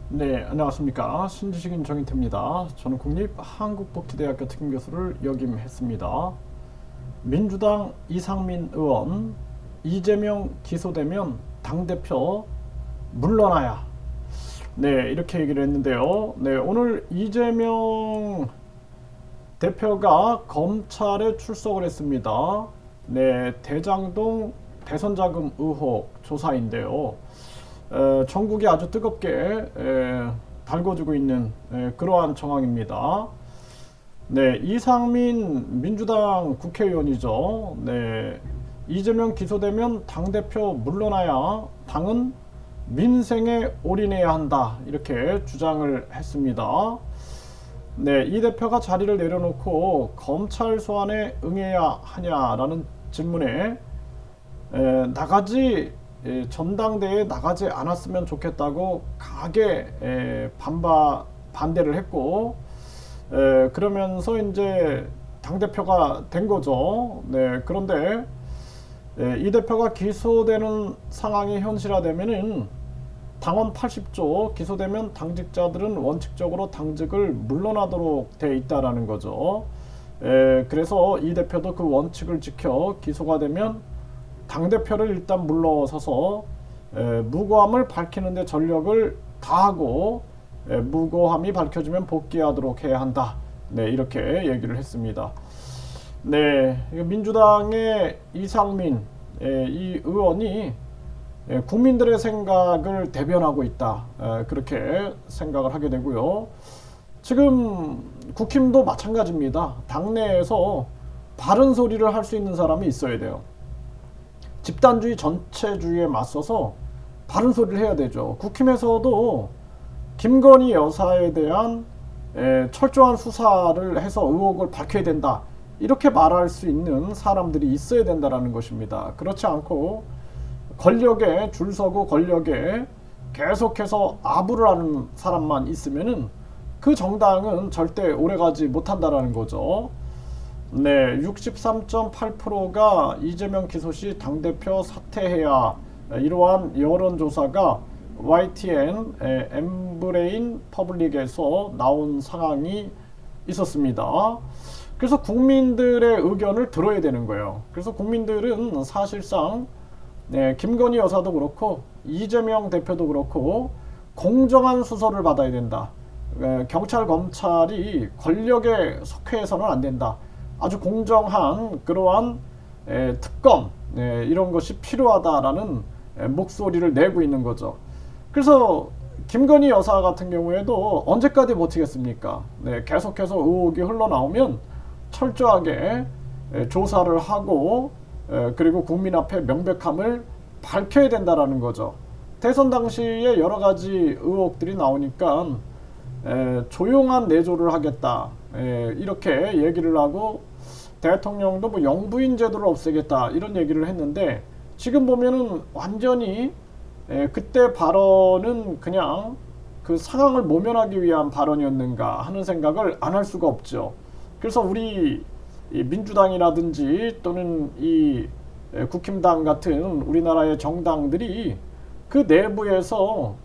네, 안녕하십니까. 신지식인 정인태입니다. 저는 국립한국복지대학교 특임교수를 역임했습니다. 민주당 이상민 의원, 이재명 기소되면 당대표 물러나야. 네, 이렇게 얘기를 했는데요. 네, 오늘 이재명 대표가 검찰에 출석을 했습니다. 네, 대장동 대선자금 의혹 조사인데요. 전국이 아주 뜨겁게 달궈지고 있는 그러한 정황입니다. 네, 이상민 민주당 국회의원이죠. 네, 이재명 기소되면 당대표 물러나야 당은 민생에 올인해야 한다. 이렇게 주장을 했습니다. 네, 이 대표가 자리를 내려놓고 검찰 소환에 응해야 하냐라는 질문에 나가지 전당대회에 나가지 않았으면 좋겠다고 강하게 반대를 했고 그러면서 이제 당대표가 된 거죠. 네, 그런데 이 대표가 기소되는 상황이 현실화되면은 당원 80조 기소되면 당직자들은 원칙적으로 당직을 물러나도록 돼 있다라는 거죠. 그래서 이 대표도 그 원칙을 지켜 기소가 되면 당대표를 일단 물러서서 무고함을 밝히는 데 전력을 다하고 무고함이 밝혀지면 복귀하도록 해야 한다. 네, 이렇게 얘기를 했습니다. 네, 민주당의 이상민 이 의원이 국민들의 생각을 대변하고 있다. 그렇게 생각을 하게 되고요. 지금 국힘도 마찬가지입니다. 당내에서 바른 소리를 할 수 있는 사람이 있어야 돼요. 집단주의 전체주의에 맞서서 바른 소리를 해야 되죠. 국힘에서도 김건희 여사에 대한 철저한 수사를 해서 의혹을 밝혀야 된다. 이렇게 말할 수 있는 사람들이 있어야 된다는 것입니다. 그렇지 않고 권력에 줄 서고 권력에 계속해서 아부를 하는 사람만 있으면은 그 정당은 절대 오래가지 못한다는 거죠. 네, 63.8%가 이재명 기소 시 당대표 사퇴해야, 이러한 여론조사가 YTN 엠브레인 퍼블릭에서 나온 상황이 있었습니다. 그래서 국민들의 의견을 들어야 되는 거예요. 그래서 국민들은 사실상 김건희 여사도 그렇고 이재명 대표도 그렇고 공정한 수사를 받아야 된다. 경찰 검찰이 권력에 속해서는 안 된다. 아주 공정한 그러한 특검 이런 것이 필요하다라는 목소리를 내고 있는 거죠. 그래서 김건희 여사 같은 경우에도 언제까지 버티겠습니까? 계속해서 의혹이 흘러나오면 철저하게 조사를 하고 그리고 국민 앞에 명백함을 밝혀야 된다라는 거죠. 대선 당시에 여러 가지 의혹들이 나오니까 조용한 내조를 하겠다. 이렇게 얘기를 하고 대통령도 뭐 영부인 제도를 없애겠다 이런 얘기를 했는데 지금 보면은 완전히 그때 발언은 그냥 그 상황을 모면하기 위한 발언이었는가 하는 생각을 안 할 수가 없죠. 그래서 우리 민주당이라든지 또는 이 국힘당 같은 우리나라의 정당들이 그 내부에서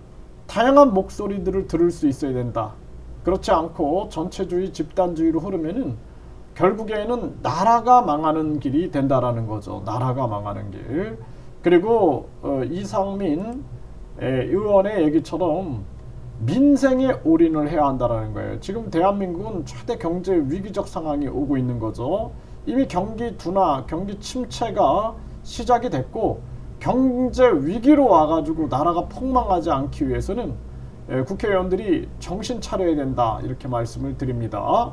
다양한 목소리들을 들을 수 있어야 된다. 그렇지 않고 전체주의 집단주의로 흐르면은 결국에는 나라가 망하는 길이 된다라는 거죠. 나라가 망하는 길. 그리고 이상민 의원의 얘기처럼 민생에 올인을 해야 한다라는 거예요. 지금 대한민국은 최대 경제 위기적 상황이 오고 있는 거죠. 이미 경기 둔화, 경기 침체가 시작이 됐고 경제 위기로 와가지고 나라가 폭망하지 않기 위해서는 국회의원들이 정신 차려야 된다 이렇게 말씀을 드립니다.